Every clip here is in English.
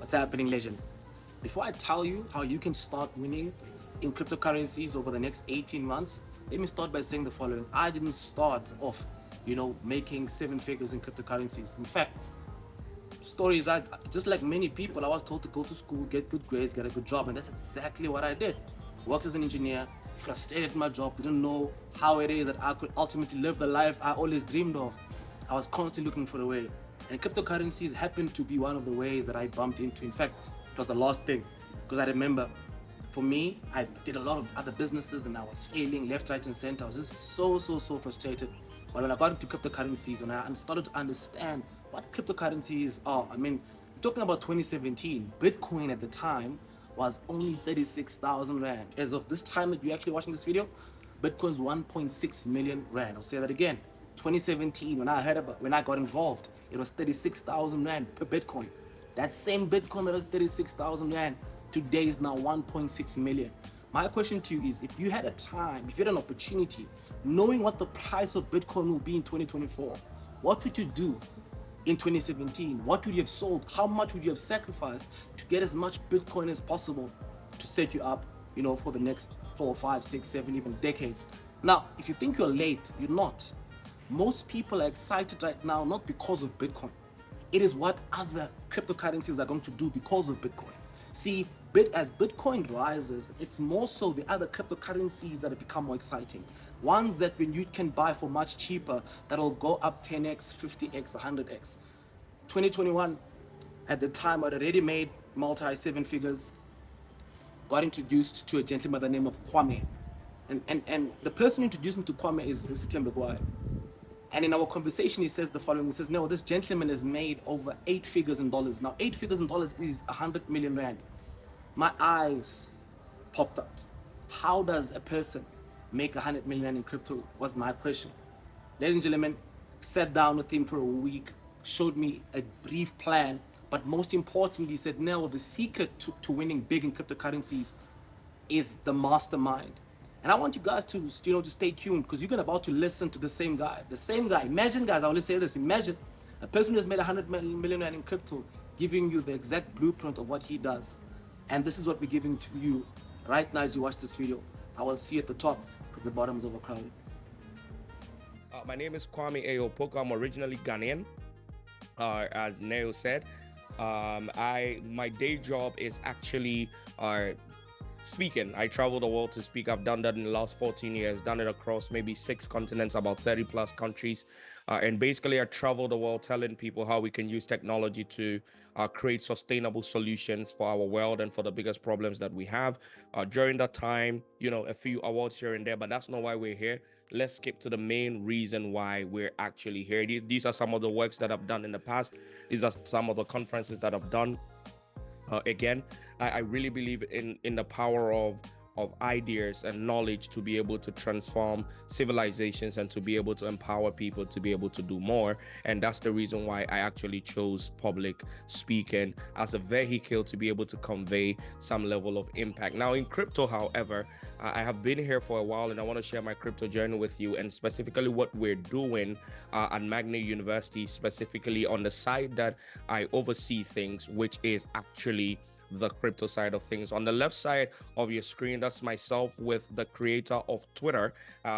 What's happening, legend? Before I tell you how you can start winning in cryptocurrencies over the next 18 months, let me start by saying the following. I didn't start off, making seven figures in cryptocurrencies. In fact, story is I just like many people, I was told to go to school, get good grades, get a good job, and that's exactly what I did. Worked as an engineer, frustrated my job, didn't know how it is that I could ultimately live the life I always dreamed of. I was constantly looking for a way. And cryptocurrencies happened to be one of the ways that I bumped into. In fact, it was the last thing. Because I remember for me, I did a lot of other businesses and I was failing left, right, and center. I was just so frustrated. But when I got into cryptocurrencies, when I started to understand what cryptocurrencies are, I mean, we're talking about 2017, Bitcoin at the time was only 36,000 Rand. As of this time that you're actually watching this video, Bitcoin's 1.6 million Rand. I'll say that again. 2017, when I got involved, it was 36,000 Rand per Bitcoin. That same Bitcoin that was 36,000 Rand today is now 1.6 million. My question to you is, if you had a time, if you had an opportunity, knowing what the price of Bitcoin will be in 2024, what would you do in 2017? What would you have sold? How much would you have sacrificed to get as much Bitcoin as possible to set you up, for the next 4, 5, 6, 7, even decade? Now, if you think you're late, you're not. Most people are excited right now, not because of Bitcoin. It is what other cryptocurrencies are going to do because of Bitcoin. See, as Bitcoin rises, it's more so the other cryptocurrencies that have become more exciting. Ones that when you can buy for much cheaper, that'll go up 10x, 50x, 100x. 2021, at the time, I'd already made multi seven figures, got introduced to a gentleman by the name of Kwame. And the person who introduced me to Kwame is Rusitem. And in our conversation, he says the following. He says, no, this gentleman has made over 8 figures in dollars. Now, 8 figures in dollars is 100 million Rand. My eyes popped out. How does a person make 100 million Rand in crypto was my question. Ladies and gentlemen, sat down with him for a week, showed me a brief plan, but most importantly, he said, no, the secret to winning big in cryptocurrencies is the mastermind. And I want you guys to stay tuned because you're about to listen to the same guy. The same guy. Imagine, guys, I want to say this. Imagine a person who has made 100 million Rand in crypto giving you the exact blueprint of what he does. And this is what we're giving to you right now as you watch this video. I will see you at the top because the bottom is overcrowded. My name is Kwame Ayopoko. I'm originally Ghanaian, as Neo said. My day job is actually speaking. I travel the world to speak. I've done that in the last 14 years, done it across maybe 6 continents, about 30 plus countries. And basically, I travel the world telling people how we can use technology to create sustainable solutions for our world and for the biggest problems that we have. During that time, a few awards here and there, but that's not why we're here. Let's skip to the main reason why we're actually here. These are some of the works that I've done in the past. These are some of the conferences that I've done. Again, I really believe in the power of ideas and knowledge to be able to transform civilizations and to be able to empower people to be able to do more. And that's the reason why I actually chose public speaking as a vehicle to be able to convey some level of impact. Now, in crypto, however, I have been here for a while and I want to share my crypto journey with you, and specifically what we're doing at Magnate University, specifically on the side that I oversee things, which is actually the crypto side of things. On the left side of your screen, that's myself with the creator of Twitter.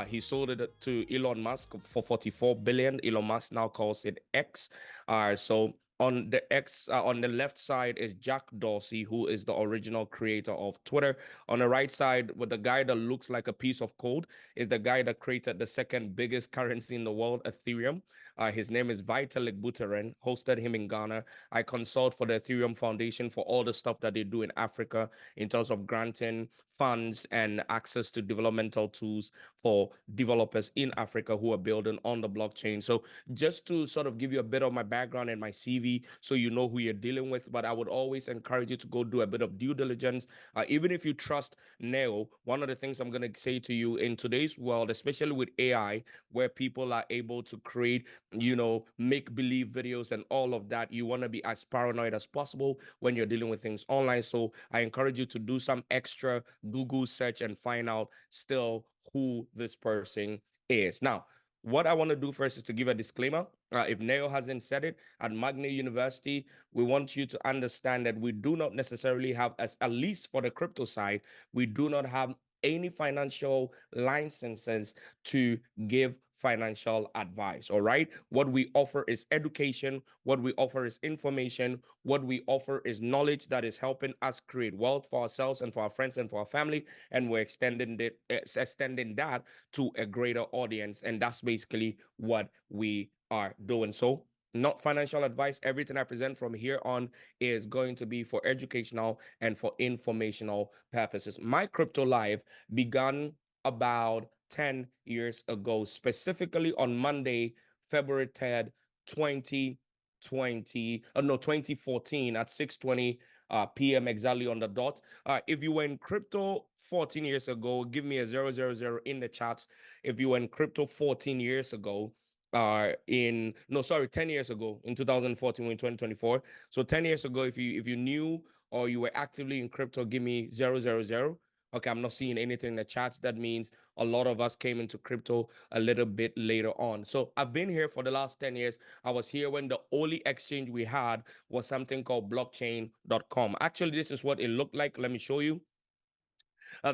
He sold it to Elon Musk for 44 billion. Elon Musk now calls it X. So on on the left side is Jack Dorsey, who is the original creator of Twitter. On the right side, with the guy that looks like a piece of code, is the guy that created the second biggest currency in the world, Ethereum. His name is Vitalik Buterin. Hosted him in Ghana. I consult for the Ethereum Foundation for all the stuff that they do in Africa in terms of granting funds and access to developmental tools for developers in Africa who are building on the blockchain. So just to sort of give you a bit of my background and my CV so you know who you're dealing with, but I would always encourage you to go do a bit of due diligence. Even if you trust Neo, one of the things I'm going to say to you in today's world, especially with AI, where people are able to create, make believe videos and all of that, you want to be as paranoid as possible when you're dealing with things online. So I encourage you to do some extra Google search and find out still who this person is. Now, What I want to do first is to give a disclaimer. If Neo hasn't said it, at Magnate University, we want you to understand that we do not necessarily have, as at least for the crypto side, we do not have any financial licenses to give financial advice. All right. What we offer is education. What we offer is information. What we offer is knowledge that is helping us create wealth for ourselves and for our friends and for our family. And we're extending that to a greater audience. And that's basically what we are doing. So, not financial advice. Everything I present from here on is going to be for educational and for informational purposes. My crypto life began about 10 years ago, specifically on Monday, February 3rd, 2020, no, 2014 at 6:20 p.m. exactly on the dot. If you were in crypto 14 years ago, give me a 000 in the chats. If you were in crypto 14 years ago, in no, sorry, 10 years ago in 2014, we're in 2024. So 10 years ago, if you knew or you were actively in crypto, give me 000. Okay, I'm not seeing anything in the chats. That means a lot of us came into crypto a little bit later on. So I've been here for the last 10 years. I was here when the only exchange we had was something called blockchain.com. Actually, this is what it looked like. Let me show you.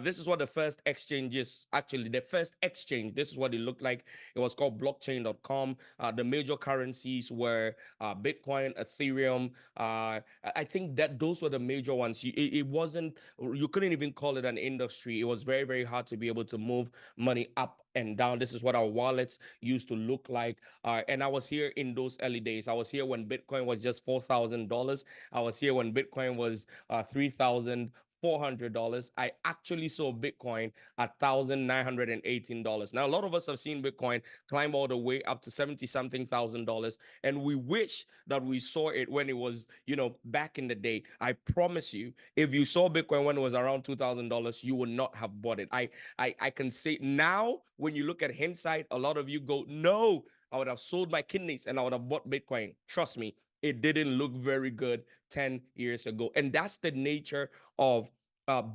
This is what the first exchange is. Actually, the first exchange, this is what it looked like. It was called blockchain.com. The major currencies were Bitcoin, Ethereum. I think that those were the major ones. It wasn't, you couldn't even call it an industry. It was very, very hard to be able to move money up and down. This is what our wallets used to look like. And I was here in those early days. I was here when Bitcoin was just $4,000. I was here when Bitcoin was 3,000. $400. I actually saw Bitcoin at $1,918. Now, a lot of us have seen Bitcoin climb all the way up to 70 something $1,000. And we wish that we saw it when it was, back in the day. I promise you, if you saw Bitcoin when it was around $2,000, you would not have bought it. I can say now, when you look at hindsight, a lot of you go, no, I would have sold my kidneys and I would have bought Bitcoin. Trust me, it didn't look very good 10 years ago. And that's the nature of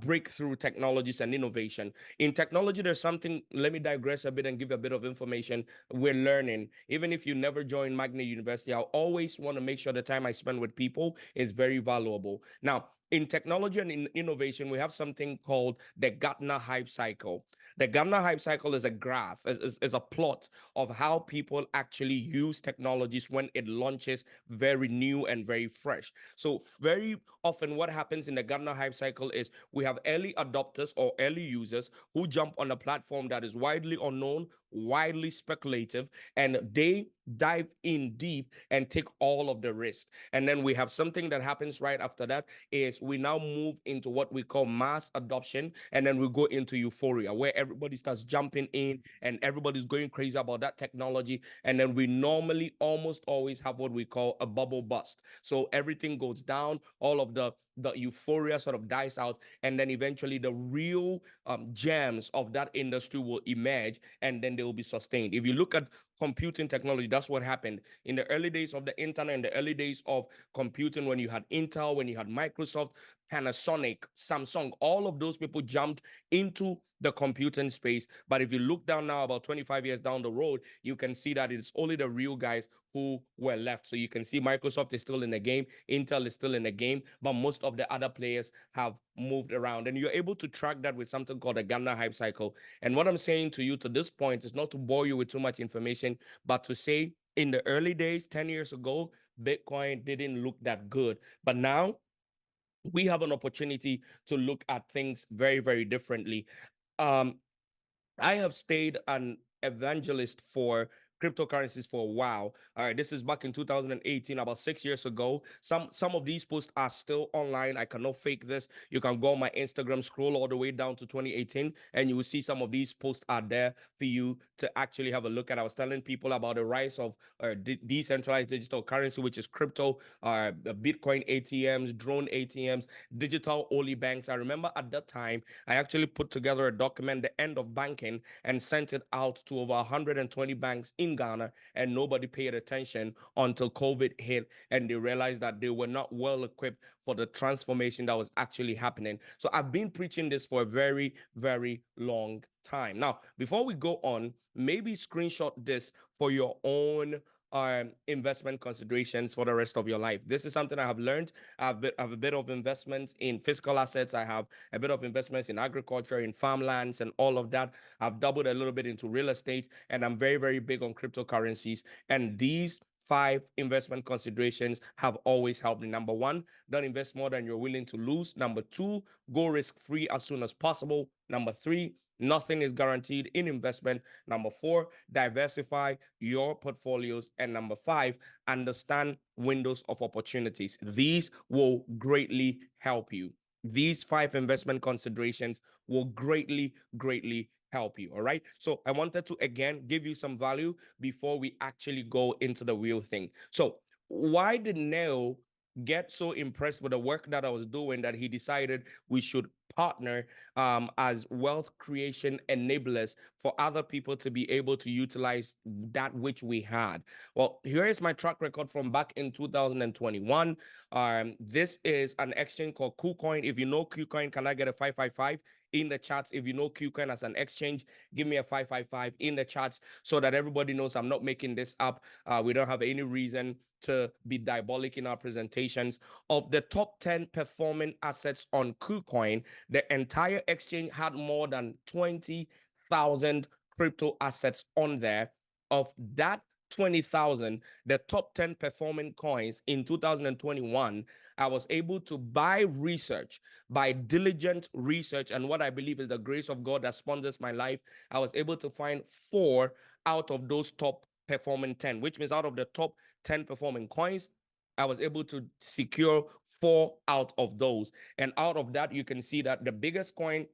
breakthrough technologies and innovation. In technology, there's something, let me digress a bit and give a bit of information. We're learning. Even if you never join Magnate University, I always want to make sure the time I spend with people is very valuable. Now, in technology and in innovation, we have something called the Gartner hype cycle. The Gartner hype cycle is a graph, is a plot of how people actually use technologies when it launches very new and very fresh. So very often what happens in the Gartner hype cycle is we have early adopters or early users who jump on a platform that is widely unknown, widely speculative, and they dive in deep and take all of the risk. And then we have something that happens right after that is we now move into what we call mass adoption, and then we go into euphoria where everybody starts jumping in and everybody's going crazy about that technology. And then we normally almost always have what we call a bubble bust. So everything goes down, all of the euphoria sort of dies out, and then eventually the real gems of that industry will emerge, and then they will be sustained. If you look at computing technology, that's what happened in the early days of the internet, in the early days of computing, when you had Intel, when you had Microsoft, Panasonic, Samsung, all of those people jumped into the computing space. But if you look down now, about 25 years down the road, you can see that it's only the real guys who were left. So you can see Microsoft is still in the game, Intel is still in the game, but most of the other players have moved around. And you're able to track that with something called a Gartner hype cycle. And what I'm saying to you to this point is not to bore you with too much information, but to say in the early days, 10 years ago, Bitcoin didn't look that good. But now we have an opportunity to look at things very, very differently. Um, I have stayed an evangelist for cryptocurrencies for a while. All right, this is back in 2018, about 6 years ago. Some of these posts are still online. I cannot fake this. You can go on my Instagram, scroll all the way down to 2018, and you will see some of these posts are there for you to actually have a look at. I was telling people about the rise of decentralized digital currency, which is crypto, Bitcoin ATMs, drone ATMs, digital only banks. I remember at that time I actually put together a document, The End of Banking, and sent it out to over 120 banks in in Ghana, and nobody paid attention until COVID hit, and they realized that they were not well equipped for the transformation that was actually happening. So I've been preaching this for a very, very long time. Now, before we go on, maybe screenshot this for your own investment considerations for the rest of your life. This is something I have learned. I have a bit of investments in physical assets. I have a bit of investments in agriculture, in farmlands, and all of that. I've doubled a little bit into real estate, and I'm very, very big on cryptocurrencies. And these five investment considerations have always helped me. Number one, don't invest more than you're willing to lose. Number two, go risk free as soon as possible. Number three, nothing is guaranteed in investment. Number four, diversify your portfolios. And number five, understand windows of opportunities. These will greatly help you. These five investment considerations will greatly, greatly help you. All right. So I wanted to again give you some value before we actually go into the real thing. So, why did Neo get so impressed with the work that I was doing that he decided we should partner as wealth creation enablers for other people to be able to utilize that which we had? Well, here is my track record from back in 2021. This is an exchange called KuCoin. If you know KuCoin, can I get a 555 in the chats? If you know KuCoin as an exchange, give me a 555 in the chats so that everybody knows I'm not making this up. We don't have any reason to be diabolic in our presentations. Of the top 10 performing assets on KuCoin, the entire exchange had more than 20,000 crypto assets on there. Of that 20,000, the top 10 performing coins in 2021, I was able to, by research, by diligent research, and what I believe is the grace of God that sponsors my life, I was able to find four out of those top performing 10, which means out of the top 10 performing coins, I was able to secure four out of those. And out of that, you can see that the biggest coin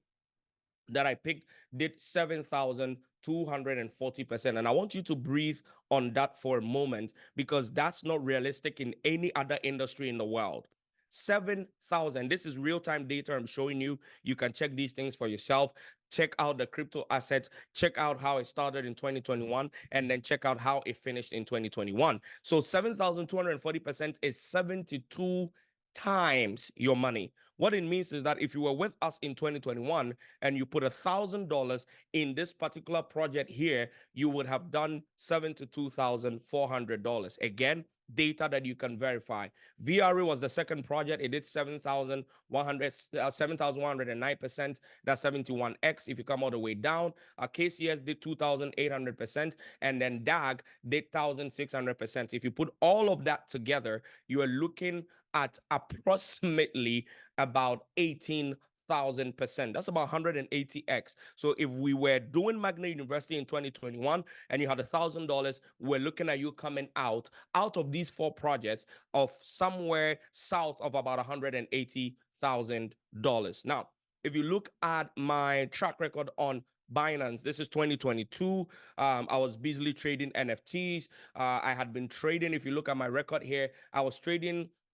that I picked did 7,240%. And I want you to breathe on that for a moment because that's not realistic in any other industry in the world. 7,000. This is real time data I'm showing you. You can check these things for yourself. Check out the crypto assets. Check out how it started in 2021 and then check out how it finished in 2021. So 7,240% is 72 times your money. What it means is that if you were with us in 2021 and you put $1,000 in this particular project here, you would have done $72,400. Again, data that you can verify. VRA was the second project. It did 7,109%. That's 71x if you come all the way down. KCS did 2,800%. And then DAG did 1,600%. If you put all of that together, you are looking at approximately about 18,000%. That's about 180x. So if we were doing Magnate University in 2021 and you had $1,000, we're looking at you coming out of these four projects of somewhere south of about $180,000. Now, if you look at my track record on Binance, this is 2022. I was busily trading NFTs. I had been trading. If you look at my record here,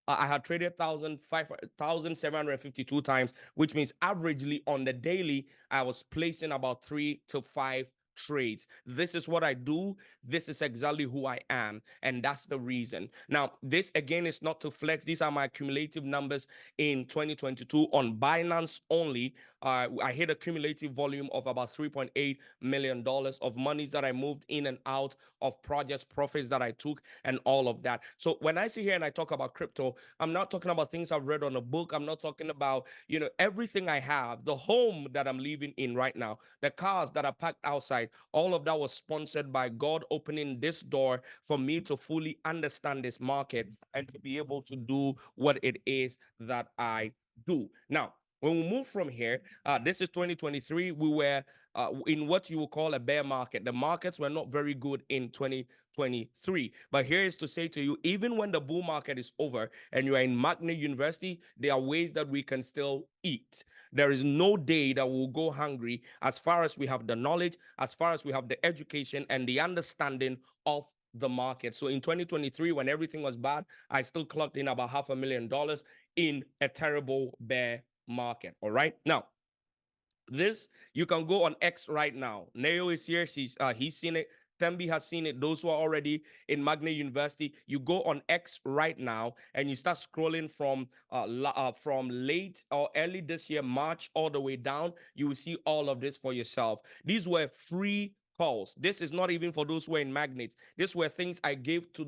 I had traded 1,752 times, which means averagely on the daily, I was placing about 3 to 5 trades. This is what I do. This is exactly who I am. And that's the reason. Now, this again is not to flex. These are my cumulative numbers in 2022 on Binance only. I hit a cumulative volume of about $3.8 million of monies that I moved in and out of projects, profits that I took, and all of that. So when I sit here and I talk about crypto, I'm not talking about things I've read on a book. I'm not talking about, everything I have, the home that I'm living in right now, the cars that are parked outside. All of that was sponsored by God opening this door for me to fully understand this market and to be able to do what it is that I do. Now, when we move from here, this is 2023. We were in what you would call a bear market. The markets were not very good in 2023. But here is to say to you, even when the bull market is over and you are in Magnate University, there are ways that we can still eat. There is no day that we'll go hungry as far as we have the knowledge, as far as we have the education and the understanding of the market. So in 2023, when everything was bad, I still clocked in about $500,000 in a terrible bear market. All right. Now, this you can go on X right now. Neo is here. He's seen it. Tembi has seen it. Those who are already in Magnate University, you go on X right now and you start scrolling from late or early this year, March, all the way down. You will see all of this for yourself. These were free calls. This is not even for those who are in Magnate. These were things I gave to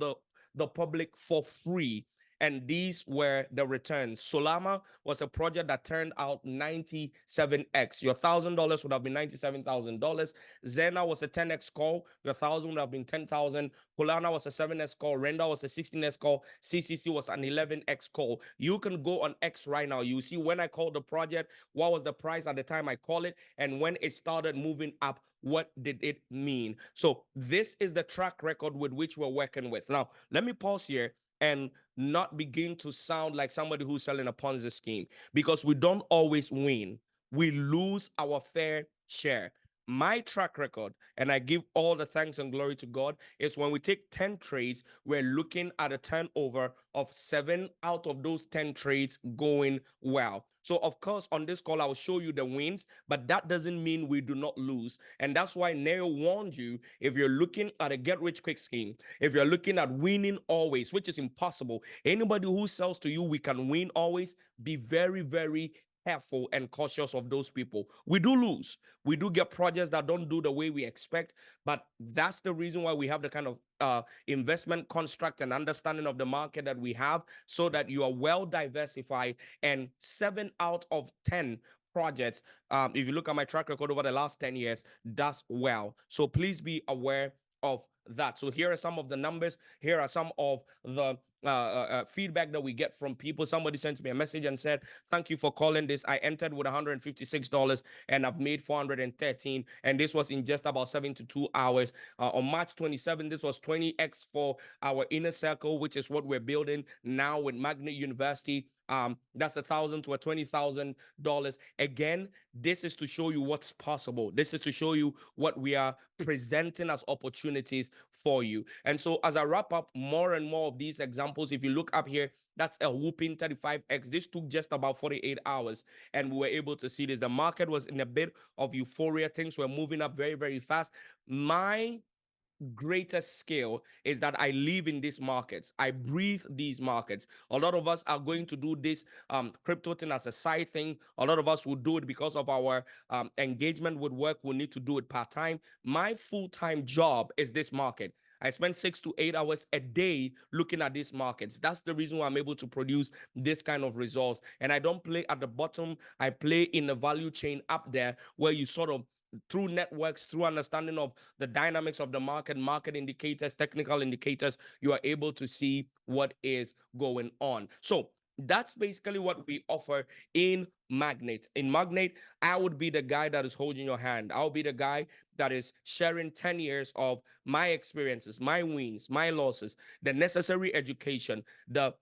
the public for free, and these were the returns. Solama was a project that turned out 97x. Your $1,000 would have been $97,000. Zena was a 10x call. Your 1,000 would have been 10,000. Polana was a 7x call. Renda was a 16x call. CCC was an 11x call. You can go on X right now. You see when I called the project, what was the price at the time I called it, and when it started moving up, what did it mean? So this is the track record with which we're working with. Now, let me pause here and not begin to sound like somebody who's selling a Ponzi scheme, because we don't always win. We lose our fair share. My track record, and I give all the thanks and glory to God, is when we take 10 trades, we're looking at a turnover of 7 out of those 10 trades going well. So, of course, on this call, I will show you the wins, but that doesn't mean we do not lose. And that's why Neo warned you, if you're looking at a get-rich-quick scheme, if you're looking at winning always, which is impossible, anybody who sells to you, we can win always, be very, very careful and cautious of those people. We do lose. We do get projects that don't do the way we expect, but that's the reason why we have the kind of investment construct and understanding of the market that we have, so that you are well diversified. And 7 out of 10 projects, if you look at my track record over the last 10 years, does well. So please be aware of that. So here are some of the numbers. Here are some of the feedback that we get from people. Somebody sent me a message and said, thank you for calling this. I entered with $156 and I've made 413, and this was in just about 72 hours. On March 27, this was 20x for our inner circle, which is what we're building now with Magnate University. That's $1,000 to $20,000. Again, this is to show you what's possible. This is to show you what we are presenting as opportunities for you. And so as I wrap up, more and more of these examples, if you look up here, that's a whooping 35x. This took just about 48 hours, and we were able to see this. The market was in a bit of euphoria. Things were moving up very, very fast. My greatest skill is that I live in these markets. I breathe these markets. A lot of us are going to do this crypto thing as a side thing. A lot of us will do it because of our engagement with work. We need to do it part-time. My full-time job is this market. I spend 6 to 8 hours a day looking at these markets. That's the reason why I'm able to produce this kind of results. And I don't play at the bottom. I play in the value chain up there, where you sort of, through networks, through understanding of the dynamics of the market indicators, technical indicators, you are able to see what is going on. So that's basically what we offer in Magnate. In Magnate, I would be the guy that is holding your hand. I'll be the guy that is sharing 10 years of my experiences, my wins, my losses, the necessary education, the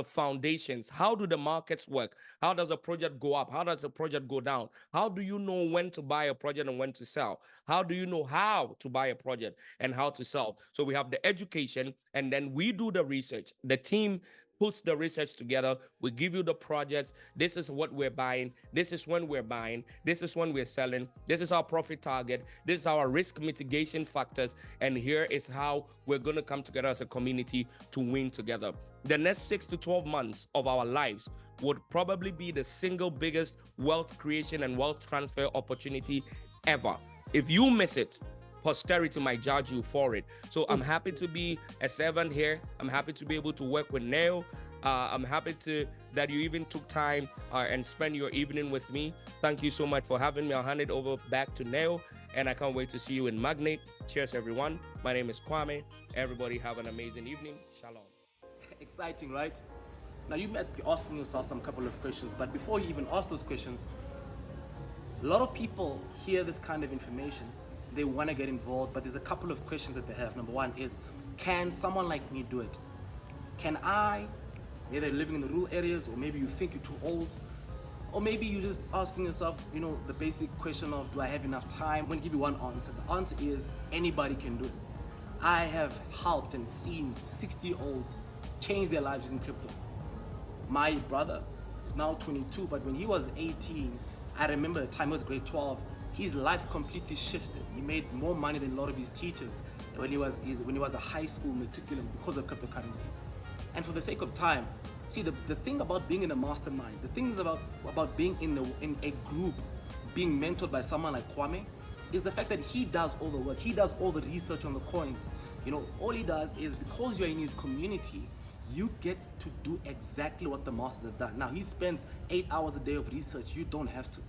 foundations. How do the markets work? How does a project go up? How does a project go down? How do you know when to buy a project and when to sell? How do you know how to buy a project and how to sell? So we have the education, and then we do the research. The team puts the research together. We give you the projects. This is what we're buying. This is when we're buying. This is when we're selling. This is our profit target. This is our risk mitigation factors. And here is how we're going to come together as a community to win together. The next 6 to 12 months of our lives would probably be the single biggest wealth creation and wealth transfer opportunity ever. If you miss it, posterity might judge you for it. So I'm happy to be a servant here. I'm happy to be able to work with Neo. I'm happy that you even took time and spend your evening with me. Thank you so much for having me. I'll hand it over back to Neo, and I can't wait to see you in Magnate. Cheers, everyone. My name is Kwame. Everybody have an amazing evening. Shalom. Exciting, right? Now you might be asking yourself some couple of questions, but before you even ask those questions, a lot of people hear this kind of information, they want to get involved, but there's a couple of questions that they have. Number one is, can someone like me do it? Can I, either living in the rural areas, or maybe you think you're too old, or maybe you're just asking yourself, the basic question of, do I have enough time? I'm going to give you one answer. The answer is, anybody can do it. I have helped and seen 60-year-olds change their lives using crypto. My brother is now 22, but when he was 18, I remember the time he was grade 12, his life completely shifted. He made more money than a lot of his teachers. when he was a high school matriculant because of cryptocurrencies. And for the sake of time, see, the thing about being in a mastermind, the things about being in a group, being mentored by someone like Kwame, is the fact that he does all the work. He does all the research on the coins. You know, all he does is, because you're in his community, you get to do exactly what the masters have done. Now, he spends 8 hours a day of research. You don't have to,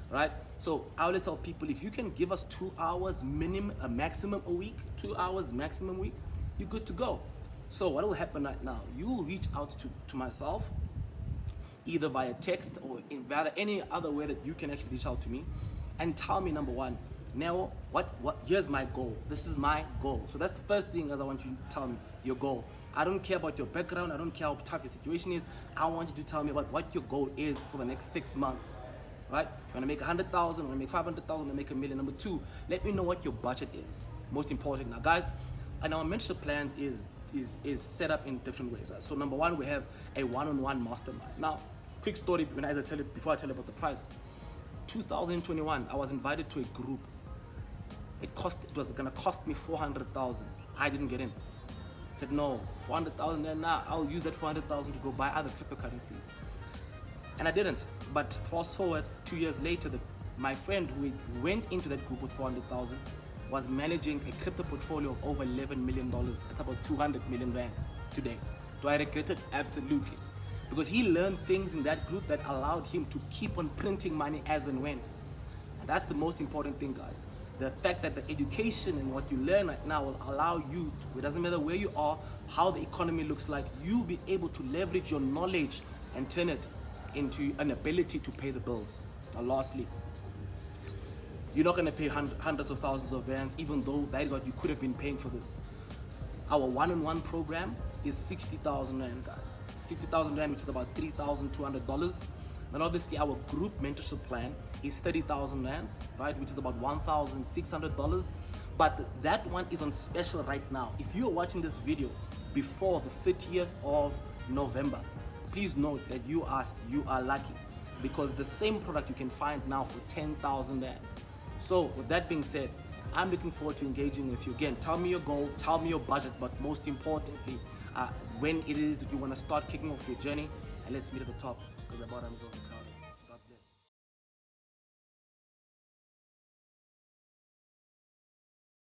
right? So I always tell people, if you can give us 2 hours maximum a week, 2 hours maximum a week, you're good to go. So what will happen right now? You will reach out to myself, either via text or via any other way that you can actually reach out to me, and tell me, number one, now what here's my goal. This is my goal. So that's the first thing, as I want you to tell me your goal. I don't care about your background. I don't care how tough your situation is. I want you to tell me about what your goal is for the next 6 months, right? If you want to make 100,000, want to make 500,000, want to make $1 million. Number two, let me know what your budget is. Most important. Now, guys, and our mentorship plans is set up in different ways. Right? So number one, we have a one-on-one mastermind. Now, quick story before I tell you about the price. 2021, I was invited to a group. It was gonna cost me 400,000. I didn't get in. I said no, 400,000. Then now I'll use that 400,000 to go buy other cryptocurrencies, and I didn't. But fast forward 2 years later, my friend who went into that group with 400,000 was managing a crypto portfolio of over $11 million. That's about 200 million rand today. Do I regret it? Absolutely. Because he learned things in that group that allowed him to keep on printing money as and when. And that's the most important thing, guys. The fact that the education and what you learn right now will allow you to, it doesn't matter where you are, how the economy looks like, you'll be able to leverage your knowledge and turn it into an ability to pay the bills. Now, lastly, you're not going to pay hundreds of thousands of rands, even though that is what you could have been paying for this. Our one-on-one program is 60,000 rand, guys. 60,000 rand, which is about $3,200. And obviously our group mentorship plan is 30,000 rands, right, which is about $1,600. But that one is on special right now. If you're watching this video before the 30th of November, please note that you are lucky, because the same product you can find now for 10,000 rand. So with that being said, I'm looking forward to engaging with you. Again, tell me your goal, tell me your budget, but most importantly, when it is that you want to start kicking off your journey, and let's meet at the top, because the bottom is overcrowded.